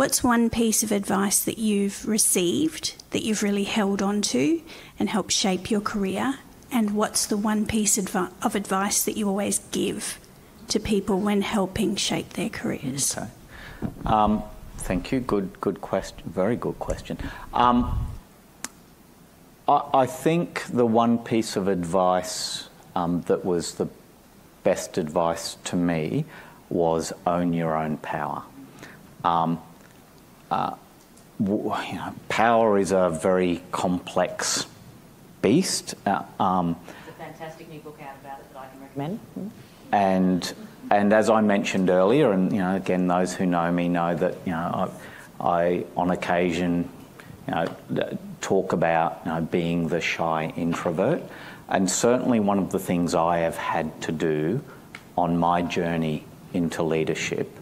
What's one piece of advice that you've received that you've really held on to and helped shape your career? And what's the one piece of advice that you always give to people when helping shape their careers? Okay. Thank you. Good question. Very good question. I think the one piece of advice that was the best advice to me was own your own power. Power is a very complex beast. There's a fantastic new book out about it that I can recommend. And as I mentioned earlier, and again, those who know me know that I on occasion talk about being the shy introvert, and certainly one of the things I have had to do on my journey into leadership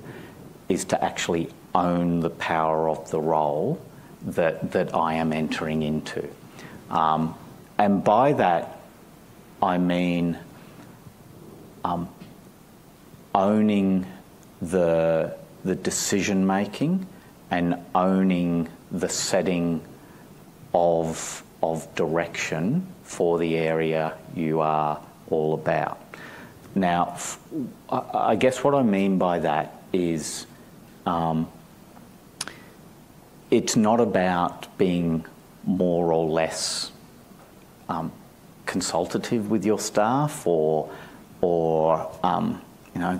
is to actually own the power of the role that I am entering into. And by that, I mean owning the decision-making and owning the setting of direction for the area you are all about. Now, I guess what I mean by that is it's not about being more or less consultative with your staff or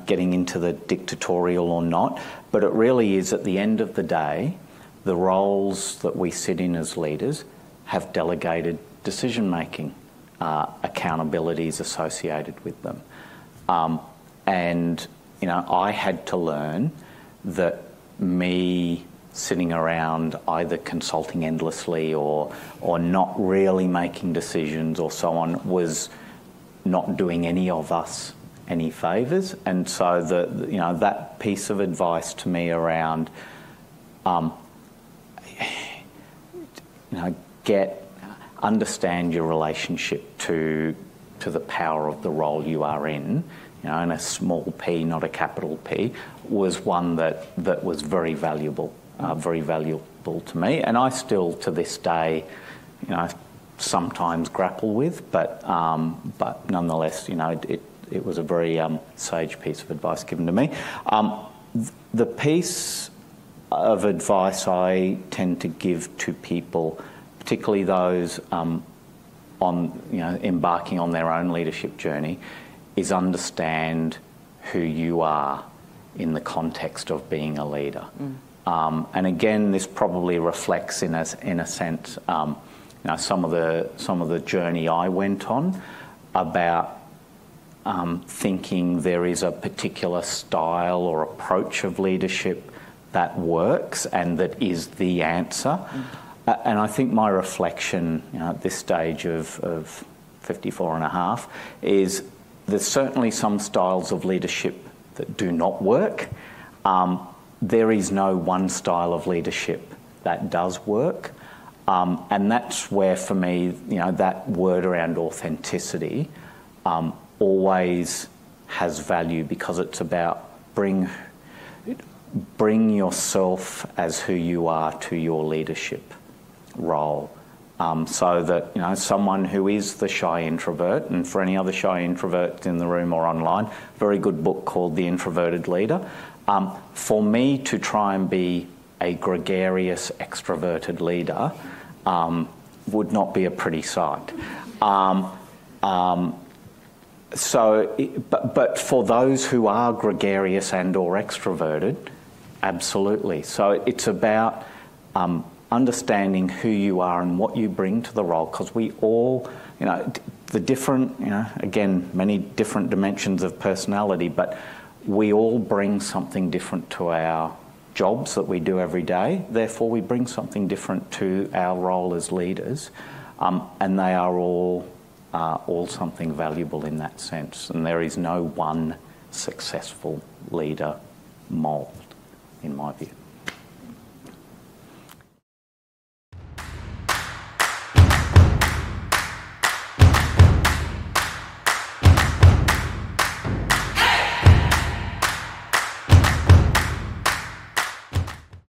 getting into the dictatorial or not, but it really is, at the end of the day, the roles that we sit in as leaders have delegated decision-making accountabilities associated with them. And I had to learn that me sitting around either consulting endlessly or not really making decisions or so on was not doing any of us any favours. And so that piece of advice to me around understand your relationship to the power of the role you are in, and a small p, not a capital P, was one that was very valuable to me, and I still to this day, sometimes grapple with, but nonetheless, it was a very sage piece of advice given to me. The piece of advice I tend to give to people, particularly those embarking on their own leadership journey, is understand who you are in the context of being a leader. And again, this probably reflects in a sense some of the journey I went on about thinking there is a particular style or approach of leadership that works and that is the answer. And I think my reflection at this stage of 54 and a half is there's certainly some styles of leadership that do not work. There is no one style of leadership that does work. And that's where, for me, that word around authenticity always has value, because it's about bring yourself as who you are to your leadership role. So that, someone who is the shy introvert, and for any other shy introverts in the room or online, very good book called The Introverted Leader. For me to try and be a gregarious, extroverted leader would not be a pretty sight. But for those who are gregarious and or extroverted, absolutely. So it's about understanding who you are and what you bring to the role, because we all, the different, again, many different dimensions of personality, but we all bring something different to our jobs that we do every day. Therefore, we bring something different to our role as leaders, and they are all something valuable in that sense. And there is no one successful leader mould, in my view.